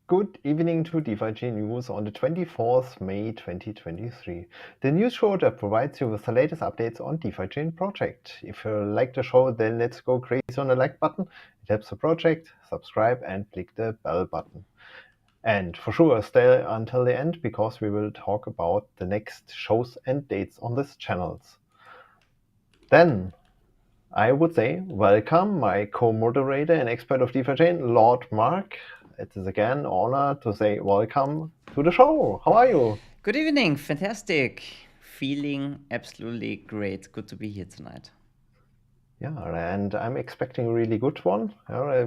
Good evening to DeFiChain News on the 24th May 2023, the news show that provides you with the latest updates on DeFiChain project. If you like the show, then let's go crazy on the like button. It helps the project, subscribe and click the bell button. And for sure, stay until the end because we will talk about the next shows and dates on these channels. Then I would say welcome my co-moderator and expert of DeFiChain, Lord Mark. It is again an honor to say welcome to the show. How are you? Good evening, fantastic. Feeling absolutely great. Good to be here tonight. Yeah, and I'm expecting a really good one.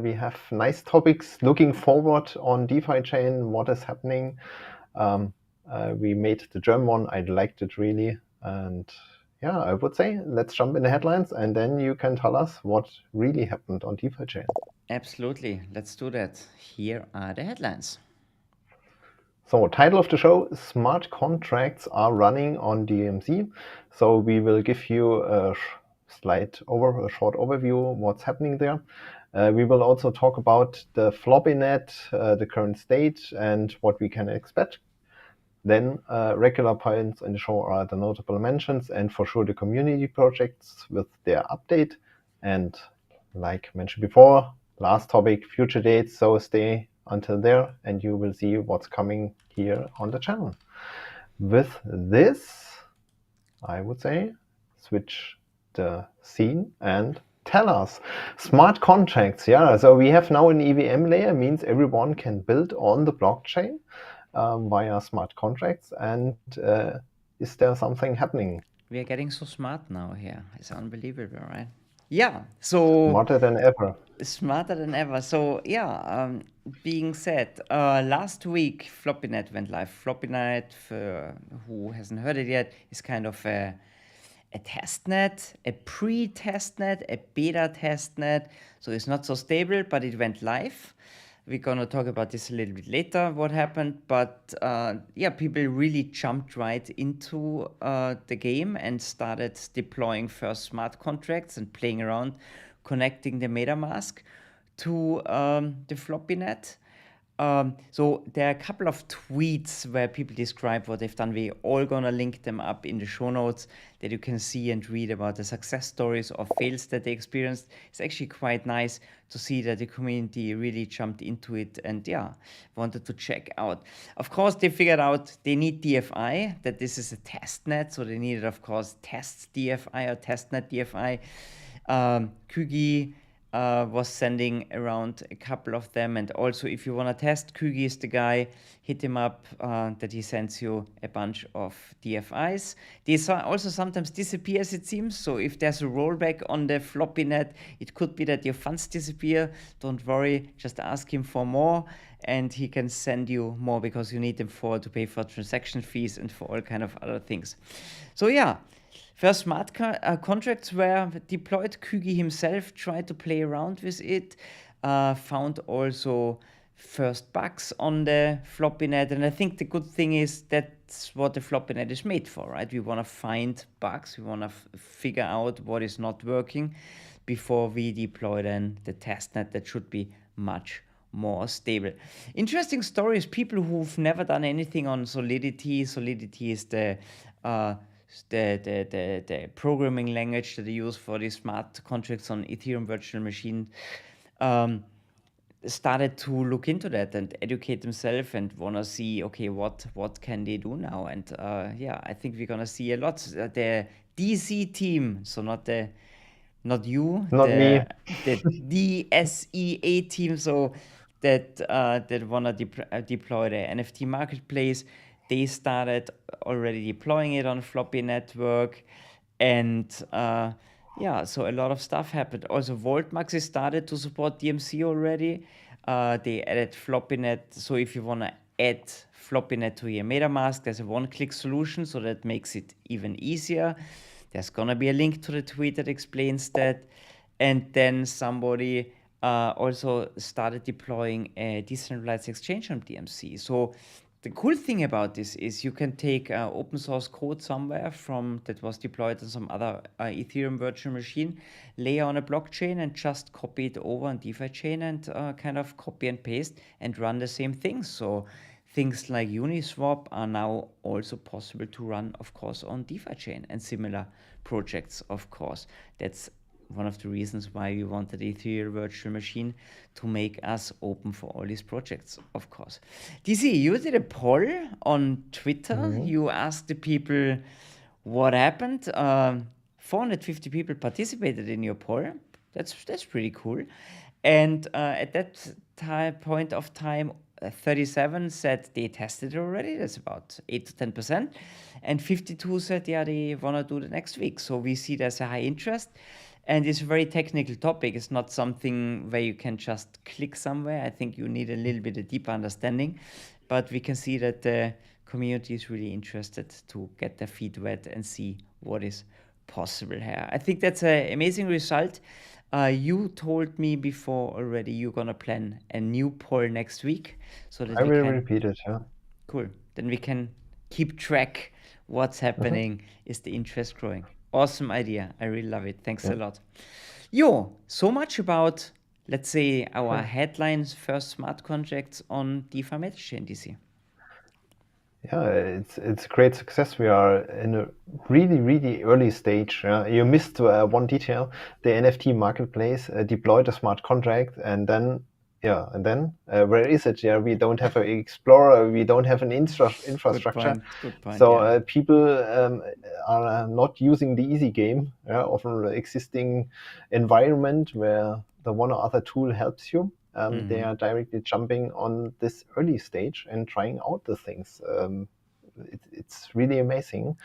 We have nice topics looking forward on DeFiChain, what is happening. We made the German one, I liked it really. And yeah, I would say let's jump in the headlines and then you can tell us what really happened on DeFiChain. Absolutely. Let's do that. Here are the headlines. So, title of the show, Smart Contracts are running on DMC. So we will give you a short overview what's happening there. We will also talk about the Floppynet, the current state, and what we can expect. Then regular points in the show are the notable mentions and for sure the community projects with their update. And like mentioned before, last topic, future dates. So stay until there and you will see what's coming here on the channel. With this, I would say, switch the scene and tell us. Smart contracts, yeah. So we have now an EVM layer, means everyone can build on the blockchain via smart contracts. And is there something happening? We are getting so smart now here. It's unbelievable, right? Yeah. So Smarter than ever. smarter than ever. So yeah, being said, last week Floppynet went live. Floppynet, for who hasn't heard it yet, is kind of a testnet, a pre-testnet, a beta testnet. So it's not so stable, but it went live. We're gonna talk about this a little bit later, what happened. But yeah, people really jumped right into the game and started deploying first smart contracts and playing around, connecting the MetaMask to the Floppynet. So there are a couple of tweets where people describe what they've done. We're all gonna link them up in the show notes that you can see and read about the success stories or fails that they experienced. It's actually quite nice to see that the community really jumped into it and yeah, wanted to check out. Of course, they figured out they need DFI, that this is a test net, so they needed, of course, test DFI or testnet DFI. Kugi was sending around a couple of them, and also if you want to test, Kugi is the guy, hit him up that he sends you a bunch of DFIs. These also sometimes disappears, it seems, so if there's a rollback on the Floppynet, it could be that your funds disappear. Don't worry, just ask him for more and he can send you more because you need them to pay for transaction fees and for all kind of other things. So yeah, first smart contracts were deployed. Kugi himself tried to play around with it, found also first bugs on the Floppynet. And I think the good thing is that's what the Floppynet is made for, right? We want to find bugs. We want to figure out what is not working before we deploy then the testnet that should be much more stable. Interesting stories, people who've never done anything on Solidity. Solidity is the programming language that they use for these smart contracts on Ethereum virtual machine, started to look into that and educate themselves and want to see, okay, what can they do now? And yeah, I think we're gonna see a lot. The DC team, so not you, Not me. the DSEA team, so that wanna deploy the NFT marketplace. They started already deploying it on Floppy Network, and yeah, so a lot of stuff happened. Also, Voltmax started to support DMC already. They added Floppynet, so if you want to add Floppynet to your MetaMask, there's a one-click solution, so that makes it even easier. There's gonna be a link to the tweet that explains that. And then somebody also started deploying a decentralized exchange on DMC. So the cool thing about this is you can take open source code somewhere from that was deployed on some other Ethereum virtual machine, lay on a blockchain and just copy it over on DeFiChain and kind of copy and paste and run the same thing. So things like Uniswap are now also possible to run, of course, on DeFiChain and similar projects, of course. That's one of the reasons why we wanted Ethereum virtual machine to make us open for all these projects, of course. DC, you did a poll on Twitter. You asked the people what happened. 450 people participated in your poll. That's pretty cool. And at that point of time, 37 said they tested it already. That's about 8 to 10%. And 52 said, yeah, they want to do the next week. So we see there's a high interest. And it's a very technical topic. It's not something where you can just click somewhere. I think you need a little bit of deeper understanding. But we can see that the community is really interested to get their feet wet and see what is possible here. I think that's an amazing result. You told me before already you're going to plan a new poll next week. So that I we will can... repeat it, yeah. Cool. Then we can keep track what's happening. Is the interest growing? Awesome idea. I really love it. Thanks a lot. Yo, so much about, let's say, our headlines, first smart contracts on DeFi Metachain, DC. Yeah, it's a great success. We are in a really early stage. You missed one detail. The NFT marketplace deployed a smart contract, and then where is it? Yeah, we don't have an explorer. We don't have an infrastructure. Good point. So people are not using the easy game of an existing environment where the one or other tool helps you. They are directly jumping on this early stage and trying out the things. It's really amazing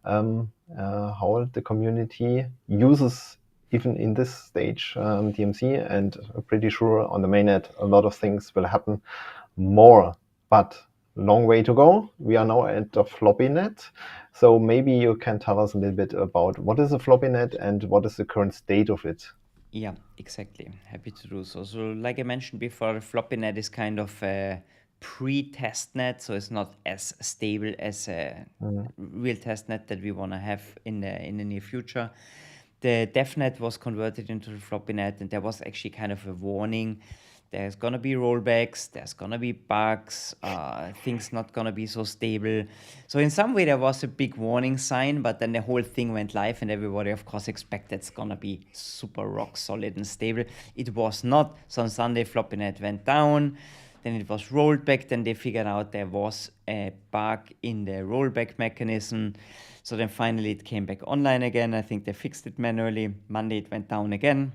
how the community uses, even in this stage, DMC, and I'm pretty sure on the mainnet a lot of things will happen more, but long way to go. We are now at the Floppynet, so maybe you can tell us a little bit about what is a Floppynet and what is the current state of it. Yeah, exactly. Happy to do so. So like I mentioned before, Floppynet is kind of a pre-test net, so it's not as stable as a real test net that we want to have in the near future. The DevNet was converted into the Floppynet, and there was actually kind of a warning. There's going to be rollbacks, there's going to be bugs, things not going to be so stable. So in some way there was a big warning sign, but then the whole thing went live and everybody, of course, expected it's going to be super rock solid and stable. It was not. So on Sunday, Floppynet went down, then it was rolled back, then they figured out there was a bug in the rollback mechanism. So then finally it came back online again. I think they fixed it manually. Monday it went down again.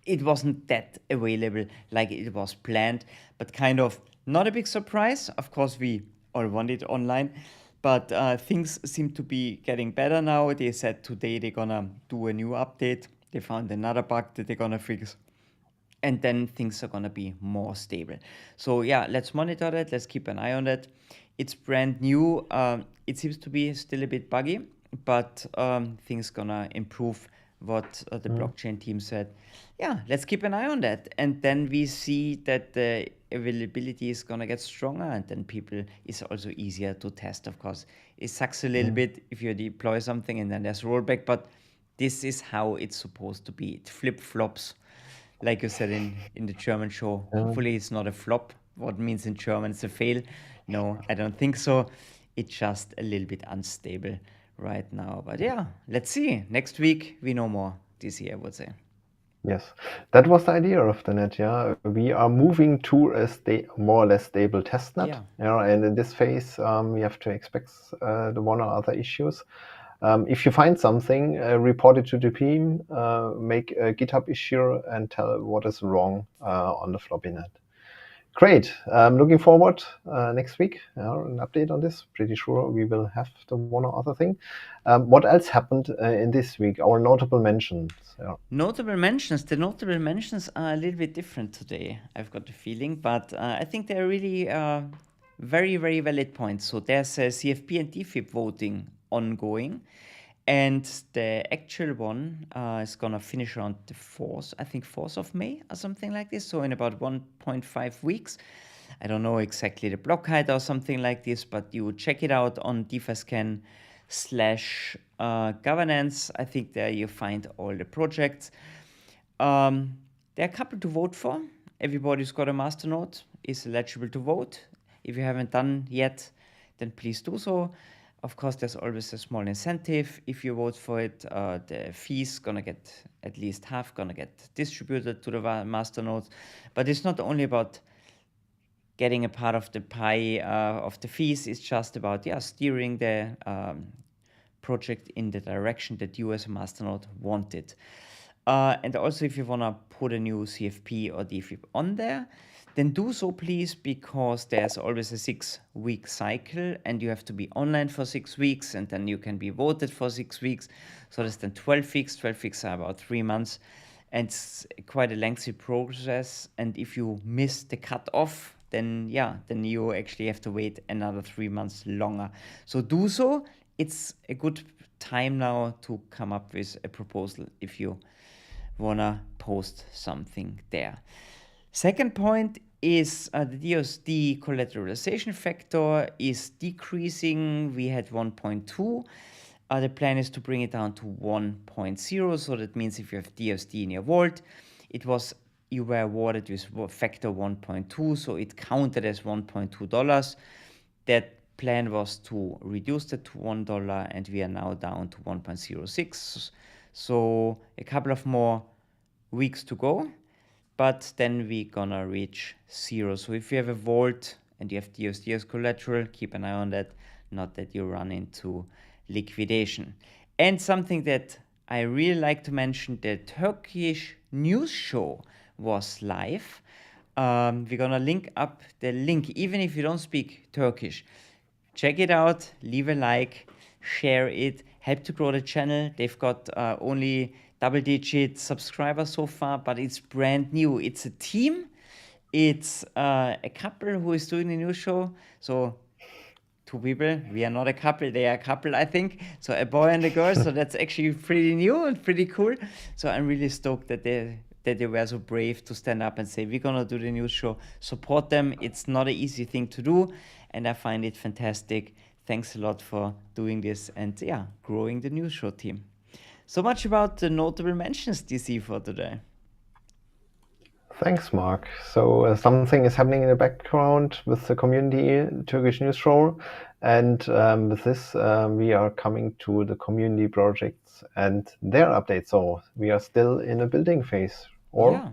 It wasn't that available like it was planned, but kind of not a big surprise. Of course, we all want it online, but things seem to be getting better now. They said today they're gonna do a new update. They found another bug that they're gonna fix, and then things are gonna be more stable. So yeah, let's monitor that. Let's keep an eye on that. It's brand new. It seems to be still a bit buggy, but things gonna improve. What the blockchain team said. Yeah, let's keep an eye on that. And then we see that the availability is going to get stronger, and then people is also easier to test, of course. It sucks a little bit if you deploy something and then there's rollback, but this is how it's supposed to be. It flip-flops, like you said in the German show. Hopefully it's not a flop. What means in German it's a fail. No, I don't think so. It's just a little bit unstable right now, but yeah, let's see. Next week we know more this year, I would say. Yes, that was the idea of the net. Yeah, we are moving to a more or less stable test net. Yeah, and in this phase, we have to expect the one or other issues. If you find something, report it to the team, make a GitHub issue, and tell what is wrong on the Floppynet. Great. Looking forward next week, an update on this. Pretty sure we will have the one or other thing. What else happened in this week? Our notable mentions. Yeah. Notable mentions. The notable mentions are a little bit different today, I've got the feeling, but I think they're really very, very valid points. So there's a CFP and DFIP voting ongoing. And the actual one is going to finish around the 4th of May or something like this. So in about 1.5 weeks. I don't know exactly the block height or something like this, but you check it out on DeFiScan/governance. I think there you find all the projects. There are a couple to vote for. Everybody's got a masternode, is eligible to vote. If you haven't done yet, then please do so. Of course, there's always a small incentive. If you vote for it, the fees gonna get at least half gonna get distributed to the masternodes. But it's not only about getting a part of the pie of the fees. It's just about steering the project in the direction that you as a masternode wanted. And also, if you wanna put a new CFP or DFIP on there, then do so please, because there's always a 6-week cycle and you have to be online for 6 weeks and then you can be voted for 6 weeks. So that's then 12 weeks. 12 weeks are about 3 months, and it's quite a lengthy process. And if you miss the cutoff, then you actually have to wait another 3 months longer. So do so. It's a good time now to come up with a proposal if you wanna post something there. Second point is the DUSD collateralization factor is decreasing. We had 1.2. The plan is to bring it down to 1.0. So that means if you have DUSD in your vault, you were awarded with factor 1.2, so it counted as $1.2. That plan was to reduce that to $1, and we are now down to 1.06. So a couple of more weeks to go, but then we're gonna reach 0. So if you have a vault and you have DUSD as collateral, keep an eye on that, not that you run into liquidation. And something that I really like to mention, the Turkish News Show was live. We're gonna link up the link, even if you don't speak Turkish. Check it out, leave a like, share it, help to grow the channel. They've got only double-digit subscribers so far, but it's brand new. It's a team. It's a couple who is doing the news show. So 2 people. We are not a couple. They are a couple, I think. So a boy and a girl. So that's actually pretty new and pretty cool. So I'm really stoked that they were so brave to stand up and say, we're gonna do the news show. Support them. It's not an easy thing to do, and I find it fantastic. Thanks a lot for doing this and growing the news show team. So much about the notable mentions, DC, for today. Thanks, Mark. So something is happening in the background with the community Turkish News Show, and with this we are coming to the community projects and their updates. So we are still in a building phase. A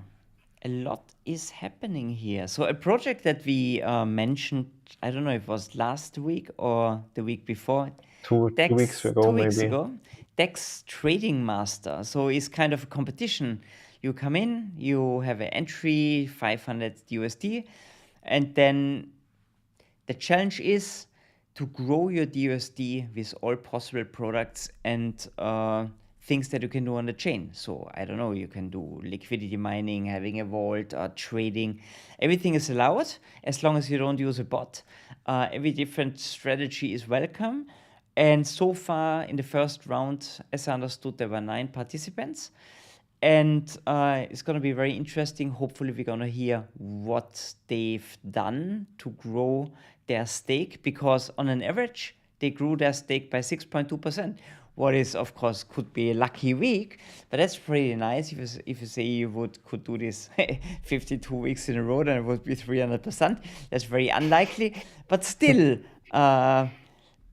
lot is happening here. So a project that we mentioned, I don't know if it was last week or the week before. 2 weeks ago, 2 weeks maybe. ago. DEX Trading Master. So it's kind of a competition. You come in, you have an entry, 500 USD, and then the challenge is to grow your DUSD with all possible products and things that you can do on the chain. So I don't know, you can do liquidity mining, having a vault, trading. Everything is allowed as long as you don't use a bot. Every different strategy is welcome. And so far in the first round, as I understood, there were 9 participants. And it's going to be very interesting. Hopefully we're going to hear what they've done to grow their stake, because on an average, they grew their stake by 6.2%. What is, of course, could be a lucky week, but that's pretty nice. If you say you could do this 52 weeks in a row, then it would be 300%. That's very unlikely, but still,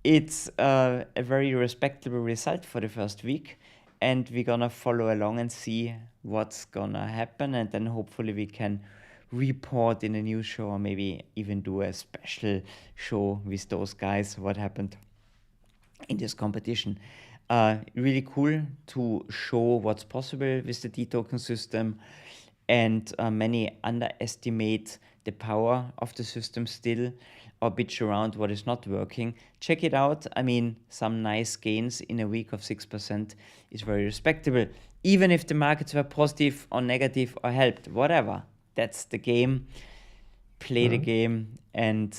it's a very respectable result for the first week. And we're gonna follow along and see what's gonna happen, and then hopefully we can report in a news show, or maybe even do a special show with those guys, what happened in this competition. Really cool to show what's possible with the D-token system, and many underestimate the power of the system still, or bitch around what is not working. Check it out. I mean, some nice gains in a week of 6% is very respectable, even if the markets were positive or negative or helped, whatever. That's the game. Play the game, and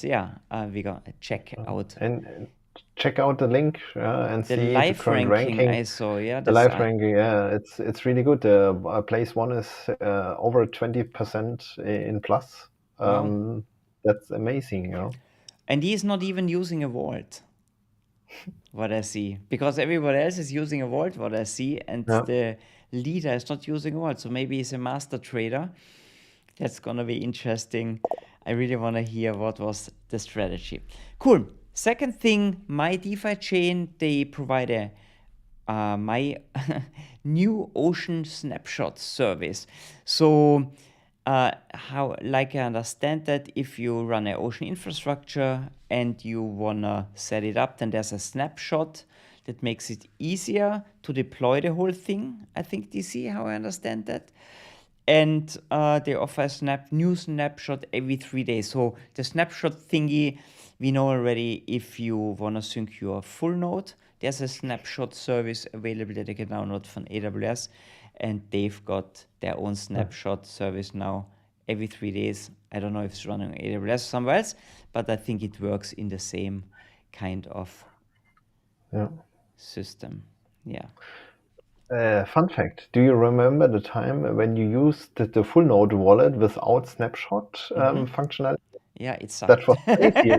we gotta check out. And check out the link and The see live the current ranking I saw. The live ranking, it's really good. Place 1 is over 20% in plus. Wow. That's amazing, you know. And he's not even using a vault, what I see, because everybody else is using a vault, what I see, and Yeah. the leader is not using a vault. So maybe he's a master trader. That's gonna be interesting. I really want to hear what was the strategy. Cool. Second thing, my DeFi chain, they provide a my new ocean snapshot service. So how, like I understand that if you run an ocean infrastructure and you wanna set it up, then there's a snapshot that makes it easier to deploy the whole thing. I think DC, how I understand that. And they offer a new snapshot every 3 days. So the snapshot thingy, we know already. If you want to sync your full node, there's a snapshot service available that you can download from AWS, and they've got their own snapshot service now every 3 days. I don't know if it's running on AWS or somewhere else, but I think it works in the same kind of system. Yeah. Fun fact, do you remember the time when you used the full node wallet without snapshot functionality? Yeah, it sucked. That was crazy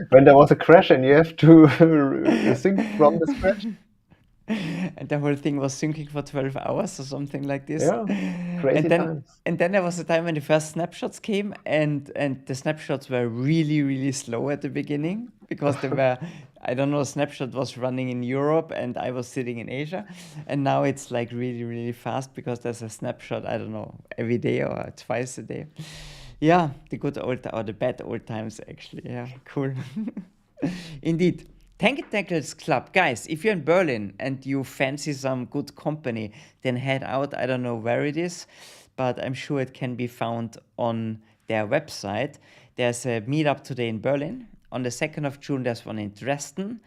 when there was a crash and you have to sync from the scratch. And the whole thing was syncing for 12 hours or something like this. Yeah, crazy times. And then there was a time when the first snapshots came, and the snapshots were really, really slow at the beginning because they were, I don't know, snapshot was running in Europe and I was sitting in Asia. And now it's like really, really fast because there's a snapshot, I don't know, every day or twice a day. Yeah, the good old or the bad old times, actually. Yeah, cool. Indeed. Tentacles Club, guys, if you're in Berlin and you fancy some good company, then head out. I don't know where it is, but I'm sure it can be found on their website. There's a meetup today in Berlin. On the 2nd of June, there's one in Dresden.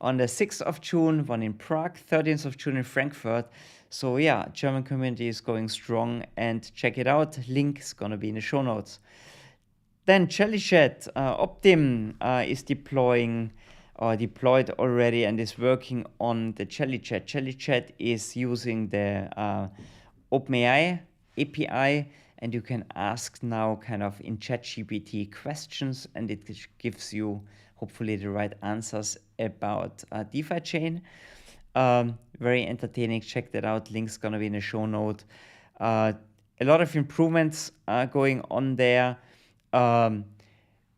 On the 6th of June, one in Prague. 13th of June in Frankfurt. So yeah, German community is going strong, and check it out. Link is going to be in the show notes. Then JellyChat, Optim is deployed already and is working on the JellyChat. JellyChat is using the OpenAI API, and you can ask now kind of in ChatGPT questions, and it gives you hopefully the right answers about DeFiChain. Very entertaining. Check that out. Link's gonna be in the show note. A lot of improvements are going on there.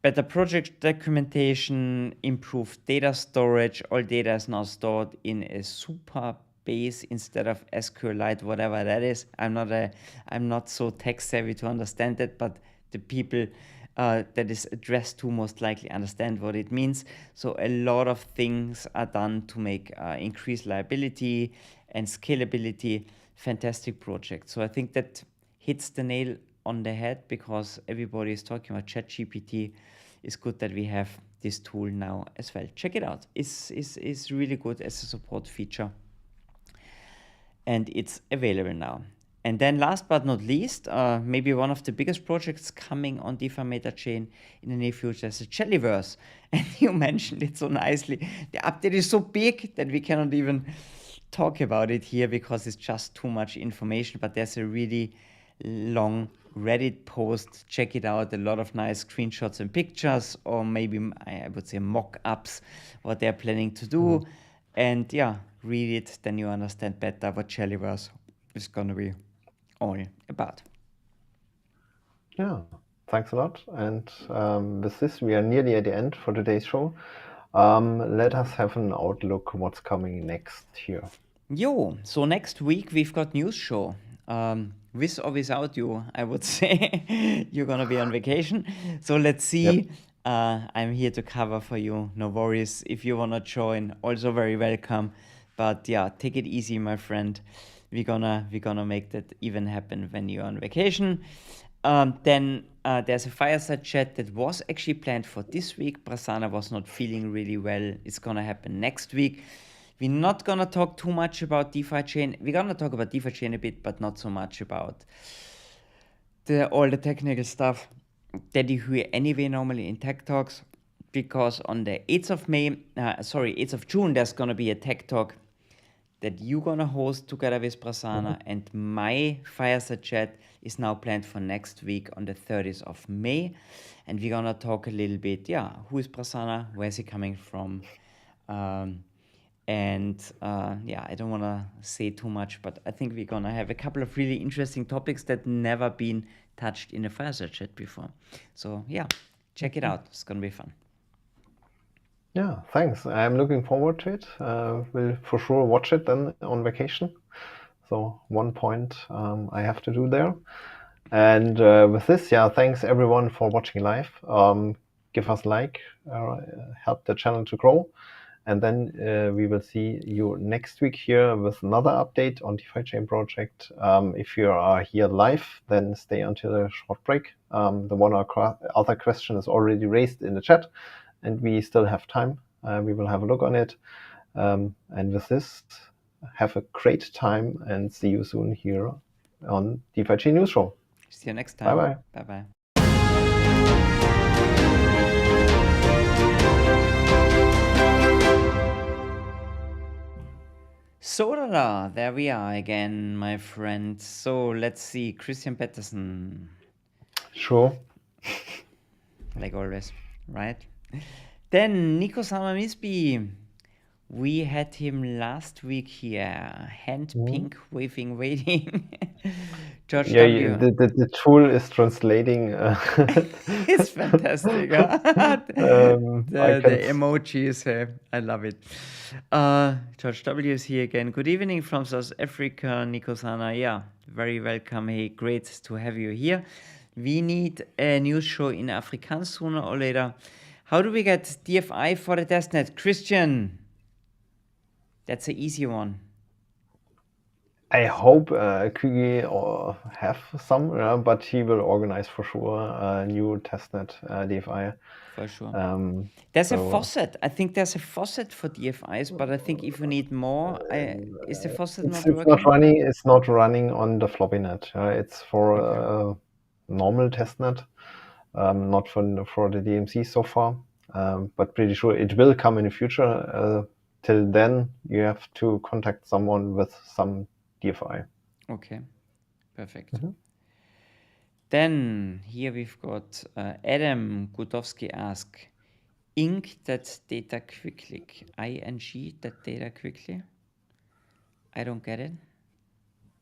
Better project documentation, improved data storage. All data is now stored in a super base instead of SQLite, whatever that is. I'm not so tech savvy to understand that, but the people that is addressed to most likely understand what it means. So a lot of things are done to make increased reliability and scalability. Fantastic project. So I think that hits the nail on the head because everybody is talking about ChatGPT. It's good that we have this tool now as well. Check it out. It's really good as a support feature. And it's available now. And then last but not least, maybe one of the biggest projects coming on DeFi Meta Chain in the near future is the Jellyverse. And you mentioned it so nicely. The update is so big that we cannot even talk about it here because it's just too much information. But there's a really long Reddit post. Check it out. A lot of nice screenshots and pictures, or maybe I would say mock-ups, what they're planning to do. And yeah, read it, then you understand better what Jellyverse is going to be all about. Yeah, thanks a lot. And with this, we are nearly at the end for today's show. Let us have an outlook what's coming next here. So next week we've got news show. With or without you, I would say. You're going to be on vacation. So let's see. Yep. I'm here to cover for you. No worries. If you want to join, also very welcome. But yeah, take it easy, my friend. We're gonna make that even happen when you're on vacation. Then there's a fireside chat that was actually planned for this week. Prasanna was not feeling really well. It's gonna happen next week. We're not gonna talk too much about DeFiChain. We're gonna talk about DeFiChain a bit, but not so much about all the technical stuff that you hear anyway normally in Tech Talks, because on the 8th of June, there's gonna be a Tech Talk that you're gonna host together with Prasanna, and my fireside chat is now planned for next week on the 30th of May, and we're gonna talk a little bit, who is Prasanna, where's he coming from, I don't want to say too much, but I think we're gonna have a couple of really interesting topics that never been touched in a fireside chat before. So check it out, it's gonna be fun. Yeah, thanks. I'm looking forward to it. Will for sure watch it then on vacation. So one point I have to do there. And with this, thanks everyone for watching live. Give us a like, help the channel to grow. And then we will see you next week here with another update on DeFiChain project. If you are here live, then stay until a short break. The one other question is already raised in the chat, and we still have time. We will have a look on it. And with this, have a great time and see you soon here on DeFiChain News Show. See you next time. Bye-bye. Bye-bye. So there we are again, my friend. So let's see, Christian Patterson. Sure. Like always, right? Then Nico Samamisby. We had him last week here. Hand pink waving waiting. George W. The tool is translating. It's fantastic. The emojis, I love it. George W is here again. Good evening from South Africa, Nico Sana. Very welcome. Hey, great to have you here. We need a news show in Afrikaans sooner or later. How do we get DFI for the testnet? Christian, that's an easy one. I hope Kugi have some, but he will organize for sure a new testnet DFI. For sure. There's a faucet. I think there's a faucet for DFIs, but I think if we need more, is the faucet not working? It's not running on the Floppynet. It's for normal testnet, not for the DMC so far. But pretty sure it will come in the future. Till then, you have to contact someone with some DFI. Okay, perfect. Then here we've got Adam Gutowski ask, ink that data quickly. ING that data quickly. I don't get it.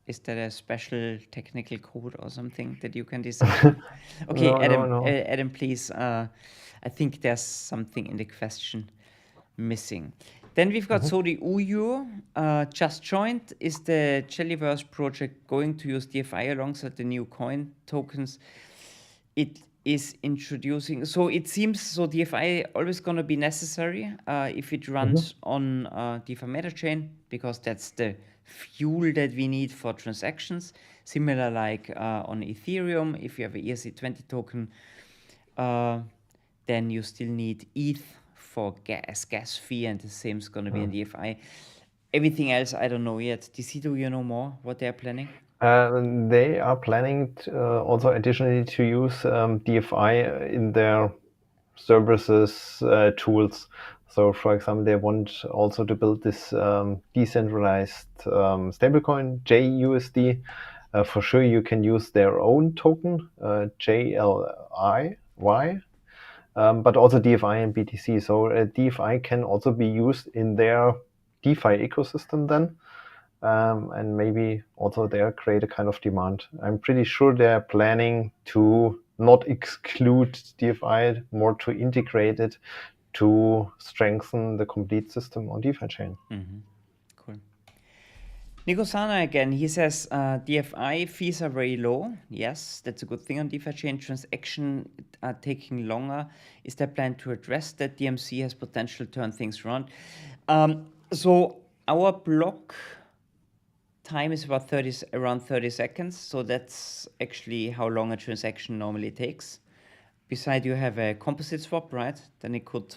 Is that a special technical code or something that you can decide? Okay, No, Adam, no. Adam, please. I think there's something in the question missing. Then we've got Sodi Uyu, just joined. Is the Jellyverse project going to use DFI alongside the new coin tokens it is introducing? So it seems DFI always going to be necessary if it runs on DeFi MetaChain, because that's the fuel that we need for transactions. Similar like on Ethereum, if you have an ERC20 token, then you still need ETH for gas fee, and the same is going to be in DFI. Everything else, I don't know yet. DC, do you know more what they're planning? They are planning also additionally to use DFI in their services tools. So, for example, they want also to build this decentralized stablecoin, JUSD. For sure, you can use their own token, JLIY. But also DFI and BTC. So DFI can also be used in their DeFi ecosystem then, and maybe also there create a kind of demand. I'm pretty sure they're planning to not exclude DFI, more to integrate it to strengthen the complete system on DeFiChain. Cool. Nico Sana again, he says DFI fees are very low. Yes, that's a good thing on DeFiChain. Transaction are taking longer. Is there a plan to address that? DMC has potential to turn things around. So our block time is about around 30 seconds. So that's actually how long a transaction normally takes. Besides, you have a composite swap, right? Then it could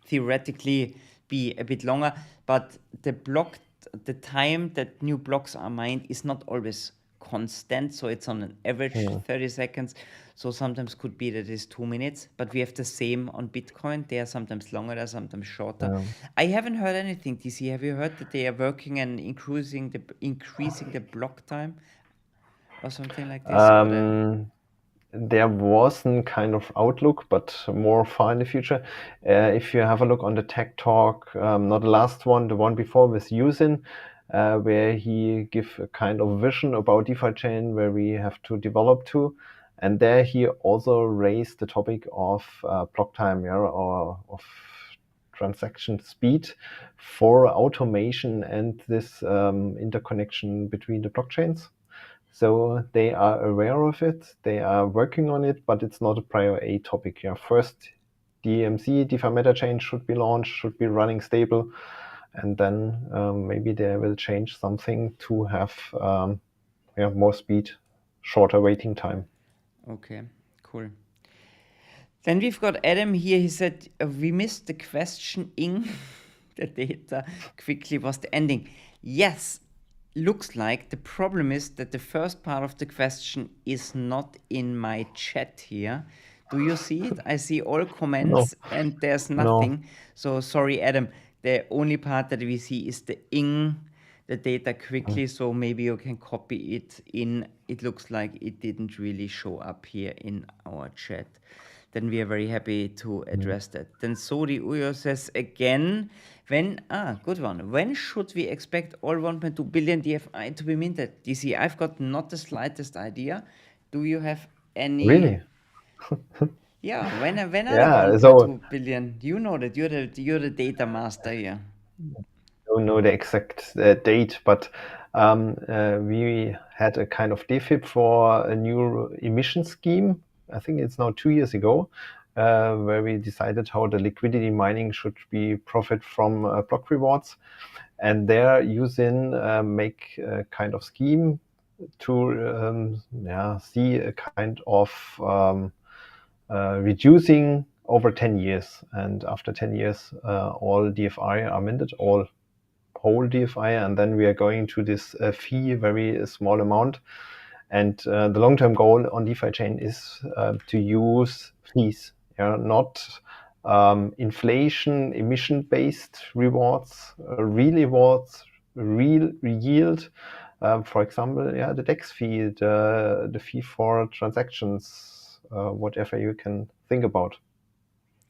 theoretically be a bit longer, but the time that new blocks are mined is not always constant, so it's on an average 30 seconds. So sometimes could be that it's 2 minutes, but we have the same on Bitcoin. They are sometimes longer, they're sometimes shorter. I haven't heard anything, DC. Have you heard that they are working and increasing the block time or something like this? There was a kind of outlook, but more far in the future. If you have a look on the Tech Talk, not the last one, the one before with Yusin, where he give a kind of vision about DeFi chain where we have to develop to. And there he also raised the topic of block time, or of transaction speed for automation and this interconnection between the blockchains. So they are aware of it, they are working on it, but it's not a prior A topic. First, DMC, DeFi Meta Chain, should be launched, should be running stable, and then maybe they will change something to have more speed, shorter waiting time. Okay, cool. Then we've got Adam here. He said, we missed the question in the data quickly was the ending. Yes, looks like the problem is that the first part of the question is not in my chat here. Do you see it? I see all comments and there's nothing. So sorry, Adam. The only part that we see is the data quickly. So maybe you can copy it in. It looks like it didn't really show up here in our chat. Then we are very happy to address that. Then Sodi Uyo says again, good one. When should we expect all 1.2 billion DFI to be minted? DC, I've got not the slightest idea. Do you have any? Really? Yeah, when are the 1.2 billion? You know that you're the data master here. I don't know the exact date, but we had a kind of DFIP for a new emission scheme. I think it's now 2 years ago, where we decided how the liquidity mining should be profit from block rewards. And there using make a kind of scheme to see a kind of reducing over 10 years. And after 10 years, all DFI are minted, all whole DFI, and then we are going to this fee, very small amount. And the long-term goal on DeFi chain is to use fees, not inflation, emission-based rewards, real yield. For example, the DEX fee, the fee for transactions, whatever you can think about.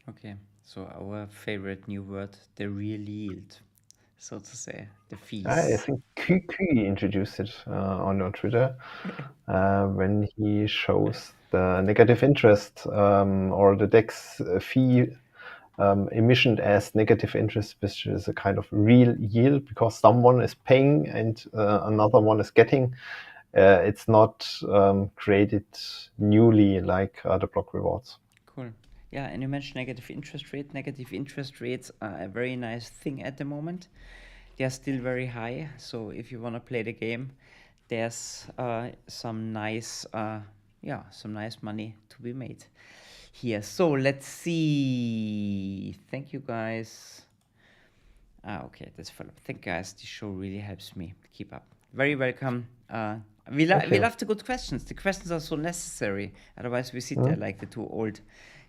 Okay, so our favorite new word, the real yield, so to say, the fees. I think QQ introduced it on Twitter when he shows the negative interest or the DEX fee emission as negative interest, which is a kind of real yield because someone is paying and another one is getting. It's not created newly like the block rewards. Cool. Yeah, and you mentioned negative interest rate. Negative interest rates are a very nice thing at the moment. They are still very high. So if you want to play the game, there's some nice money to be made here. So let's see. Thank you guys. Okay, that's follow. Thank you guys. This show really helps me keep up. Very welcome. We love the good questions. The questions are so necessary. Otherwise, we sit there like the two old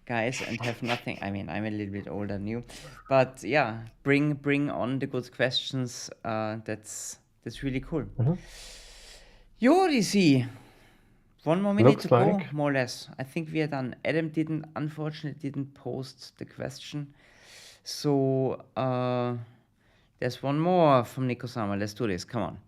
guys and have nothing. I mean, I'm a little bit older than you, but yeah, bring on the good questions. That's really cool. Yo, DC. 1 more minute to go, more or less. I think we are done. Adam unfortunately didn't post the question. So there's one more from Nico Sama. Let's do this. Come on.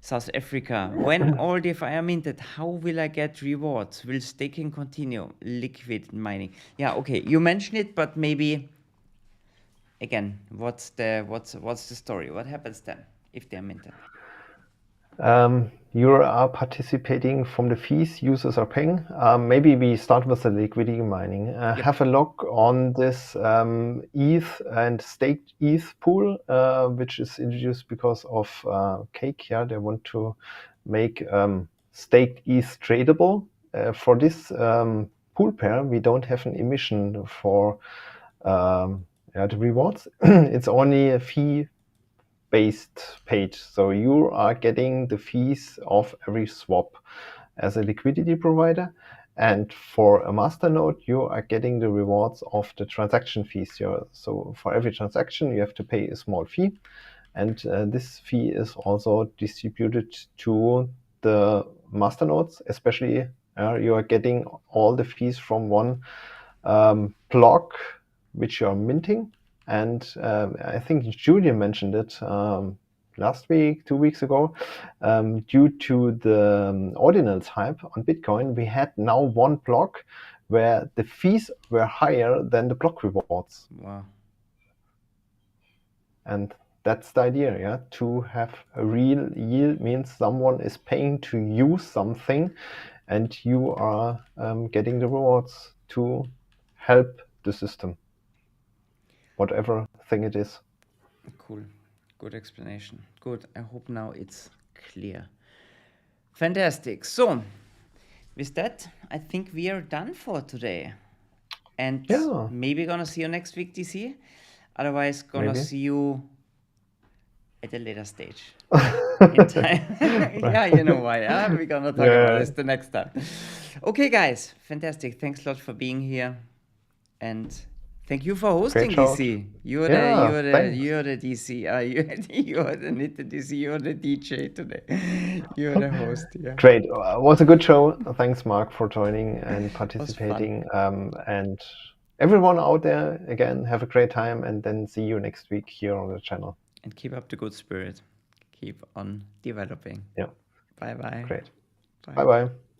South Africa. When all DeFi are minted, how will I get rewards? Will staking continue? Liquid mining. Yeah, okay. You mentioned it, but maybe again, what's the story? What happens then if they're minted? You are participating from the fees users are paying. Maybe we start with the liquidity mining. Have a look on this ETH and staked ETH pool, which is introduced because of Cake. Yeah, they want to make staked ETH tradable. For this pool pair, we don't have an emission for the rewards. It's only a fee based page. So you are getting the fees of every swap as a liquidity provider. And for a masternode, you are getting the rewards of the transaction fees here. So for every transaction, you have to pay a small fee. And this fee is also distributed to the masternodes, especially you are getting all the fees from one block which you are minting. And I think Julian mentioned it last week, 2 weeks ago. Due to the ordinals hype on Bitcoin, we had now one block where the fees were higher than the block rewards. Wow. And that's the idea, yeah. To have a real yield means someone is paying to use something, and you are getting the rewards to help the system, whatever thing it is. Cool. Good explanation. Good. I hope now it's clear. Fantastic. So, with that, I think we are done for today. And Yeah. maybe gonna see you next week, DC. Otherwise, gonna Maybe. see you at a later stage in time. Yeah, you know why. We're gonna talk about this the next time. Okay, guys. Fantastic. Thanks a lot for being here. And thank you for hosting, Great show. DC. You're thanks. the DC. You're the DC. You're the DJ today. You're the host. Yeah. Great. It was a good show. Thanks, Mark, for joining and participating. And everyone out there, again, have a great time, and then see you next week here on the channel. And keep up the good spirit. Keep on developing. Yeah. Bye-bye. Great. Bye. Bye-bye.